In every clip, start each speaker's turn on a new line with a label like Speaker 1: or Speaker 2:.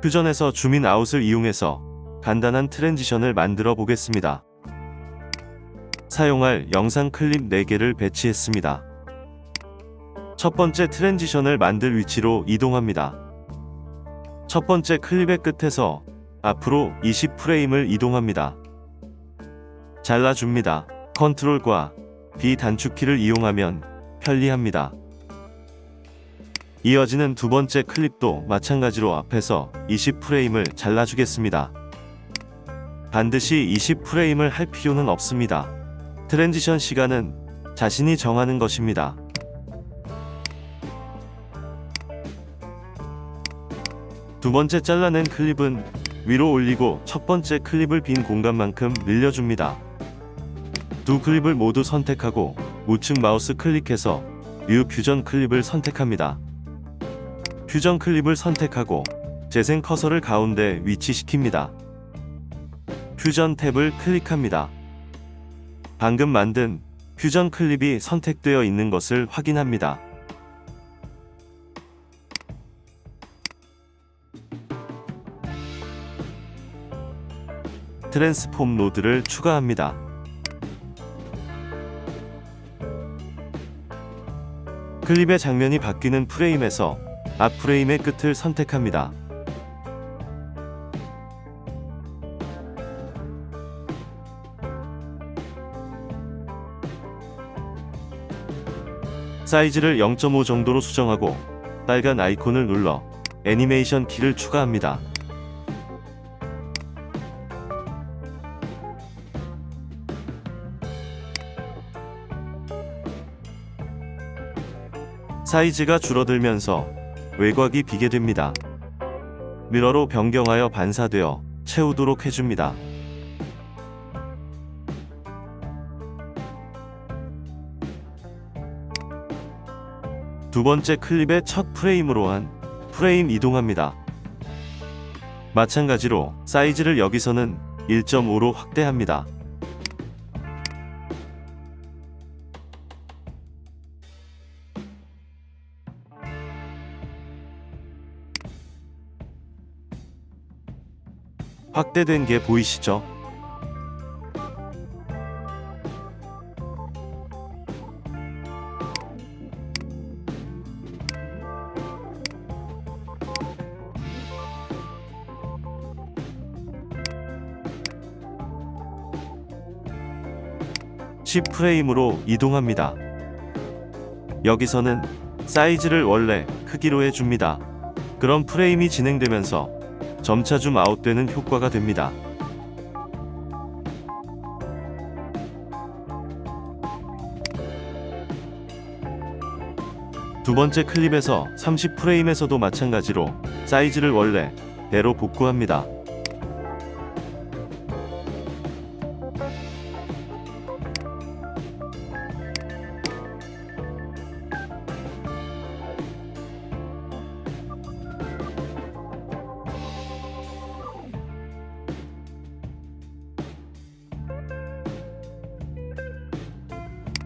Speaker 1: 퓨전에서 줌인 아웃을 이용해서 간단한 트랜지션을 만들어 보겠습니다. 사용할 영상 클립 4개를 배치했습니다. 첫 번째 트랜지션을 만들 위치로 이동합니다. 첫 번째 클립의 끝에서 앞으로 20프레임을 이동합니다. 잘라줍니다. 컨트롤과 B 단축키를 이용하면 편리합니다. 이어지는 두 번째 클립도 마찬가지로 앞에서 20프레임을 잘라주겠습니다. 반드시 20프레임을 할 필요는 없습니다. 트랜지션 시간은 자신이 정하는 것입니다. 두 번째 잘라낸 클립은 위로 올리고 첫 번째 클립을 빈 공간만큼 늘려줍니다. 두 클립을 모두 선택하고 우측 마우스 클릭해서 New 퓨전 클립을 선택합니다. 퓨전 클립을 선택하고 재생 커서를 가운데 위치시킵니다. 퓨전 탭을 클릭합니다. 방금 만든 퓨전 클립이 선택되어 있는 것을 확인합니다. 트랜스폼 노드를 추가합니다. 클립의 장면이 바뀌는 프레임에서 앞 프레임의 끝을 선택합니다. 사이즈를 0.5 정도로 수정하고 빨간 아이콘을 눌러 애니메이션 키를 추가합니다. 사이즈가 줄어들면서 외곽이 비게 됩니다. 미러로 변경하여 반사되어 채우도록 해줍니다. 두 번째 클립의 첫 프레임으로 한 프레임 이동합니다. 마찬가지로 사이즈를 여기서는 1.5로 확대합니다. 확대된 게 보이시죠? (10프레임으로) 이동합니다. 여기서는 사이즈를 원래 크기로 해줍니다. 그럼 프레임이 진행되면서 점차 줌 아웃되는 효과가 됩니다. 두 번째 클립에서 30프레임에서도 마찬가지로 사이즈를 원래대로 복구합니다.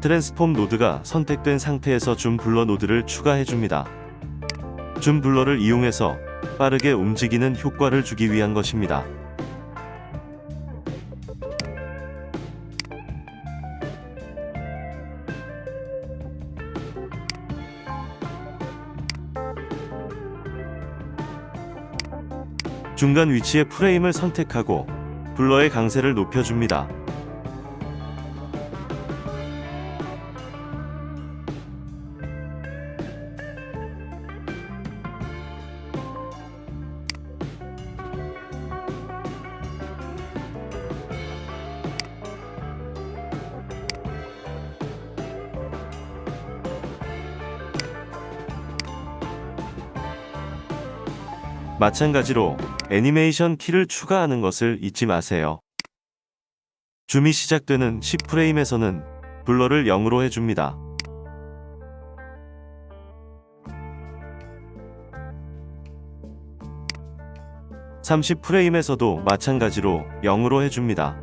Speaker 1: 트랜스폼 노드가 선택된 상태에서 줌 블러 노드를 추가해줍니다. 줌 블러를 이용해서 빠르게 움직이는 효과를 주기 위한 것입니다. 중간 위치의 프레임을 선택하고 블러의 강세를 높여줍니다. 마찬가지로 애니메이션 키를 추가하는 것을 잊지 마세요. 줌이 시작되는 10프레임에서는 블러를 0으로 해줍니다. (30프레임에서도) 마찬가지로 0으로 해줍니다.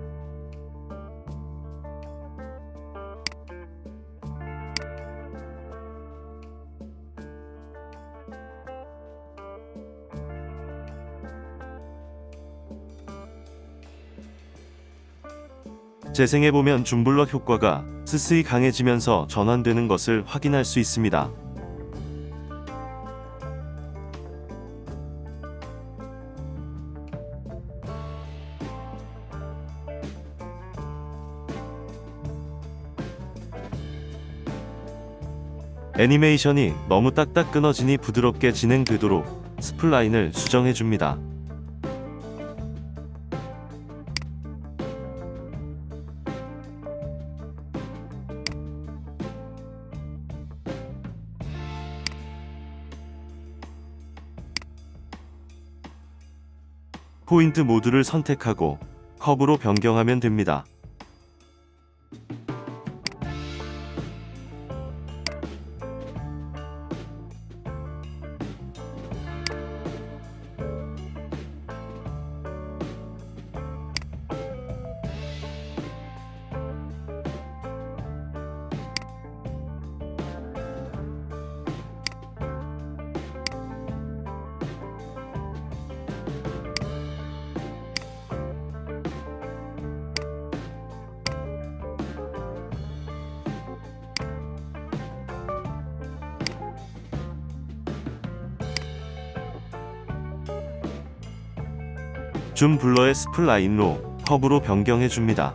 Speaker 1: 재생해보면 줌블럭 효과가 스스히 강해지면서 전환되는 것을 확인할 수 있습니다. 애니메이션이 너무 딱딱 끊어지니 부드럽게 진행되도록 스플라인을 수정해줍니다. 포인트 모드를 선택하고 컵으로 변경하면 됩니다. 줌 블러의 스플라인로 컵으로 변경해줍니다.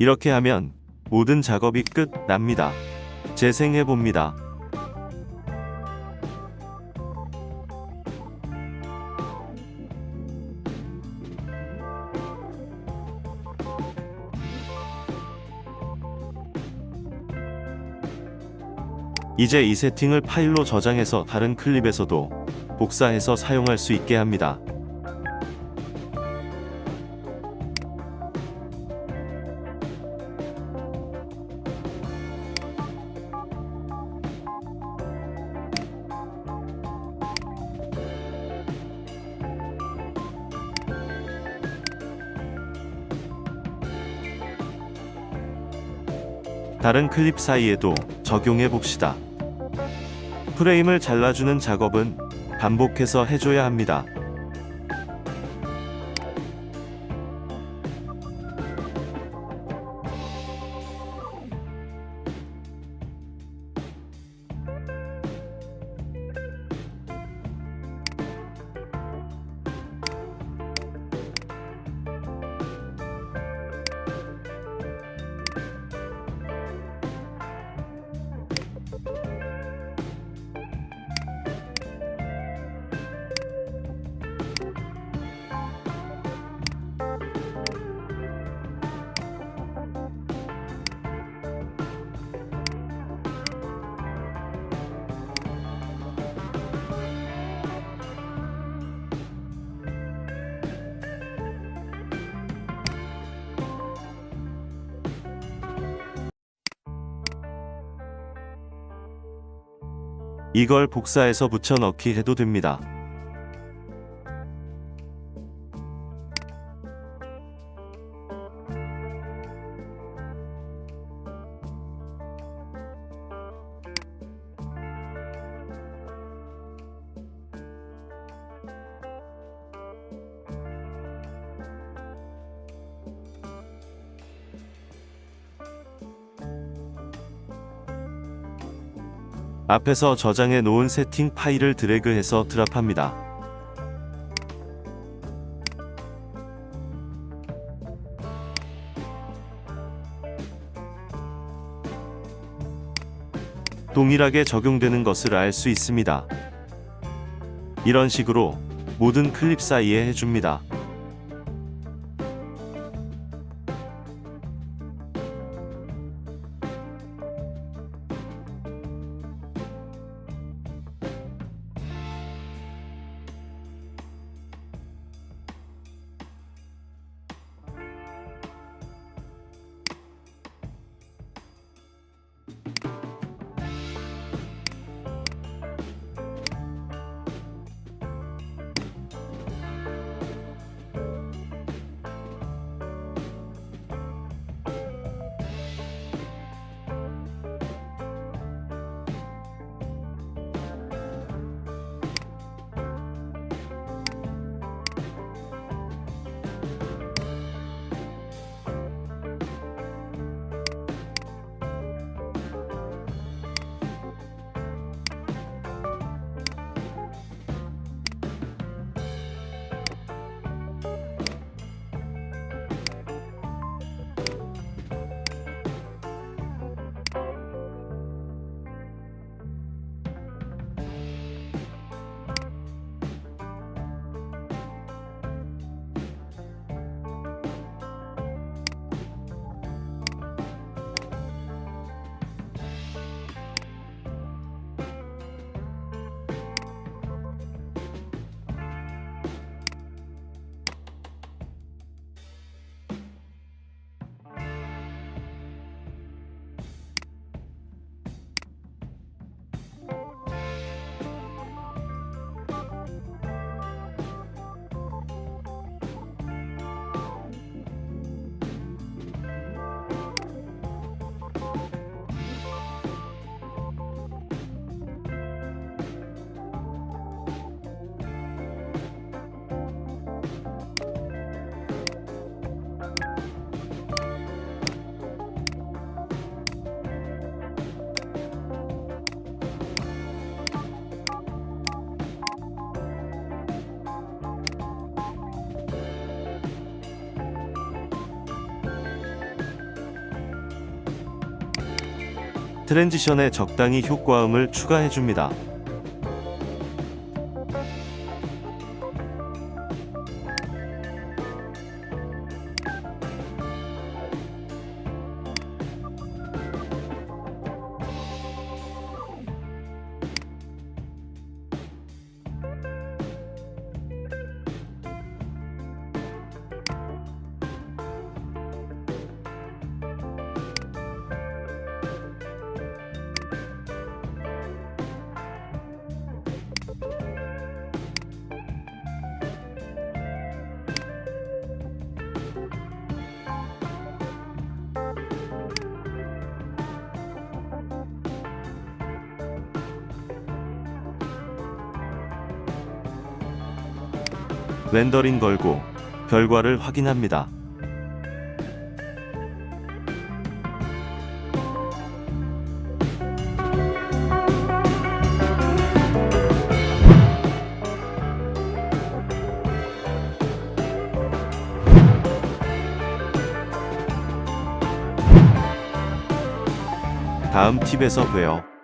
Speaker 1: 이렇게 하면 모든 작업이 끝납니다. 재생해봅니다. 이제 이 세팅을 파일로 저장해서 다른 클립에서도 복사해서 사용할 수 있게 합니다. 다른 클립 사이에도 적용해 봅시다. 프레임을 잘라주는 작업은 반복해서 해줘야 합니다. 이걸 복사해서 붙여 넣기 해도 됩니다. 앞에서 저장해 놓은 세팅 파일을 드래그해서 드랍합니다. 동일하게 적용되는 것을 알 수 있습니다. 이런 식으로 모든 클립 사이에 해줍니다. 트랜지션에 적당히 효과음을 추가해줍니다. 렌더링 걸고 결과를 확인합니다. 다음 팁에서 봬요.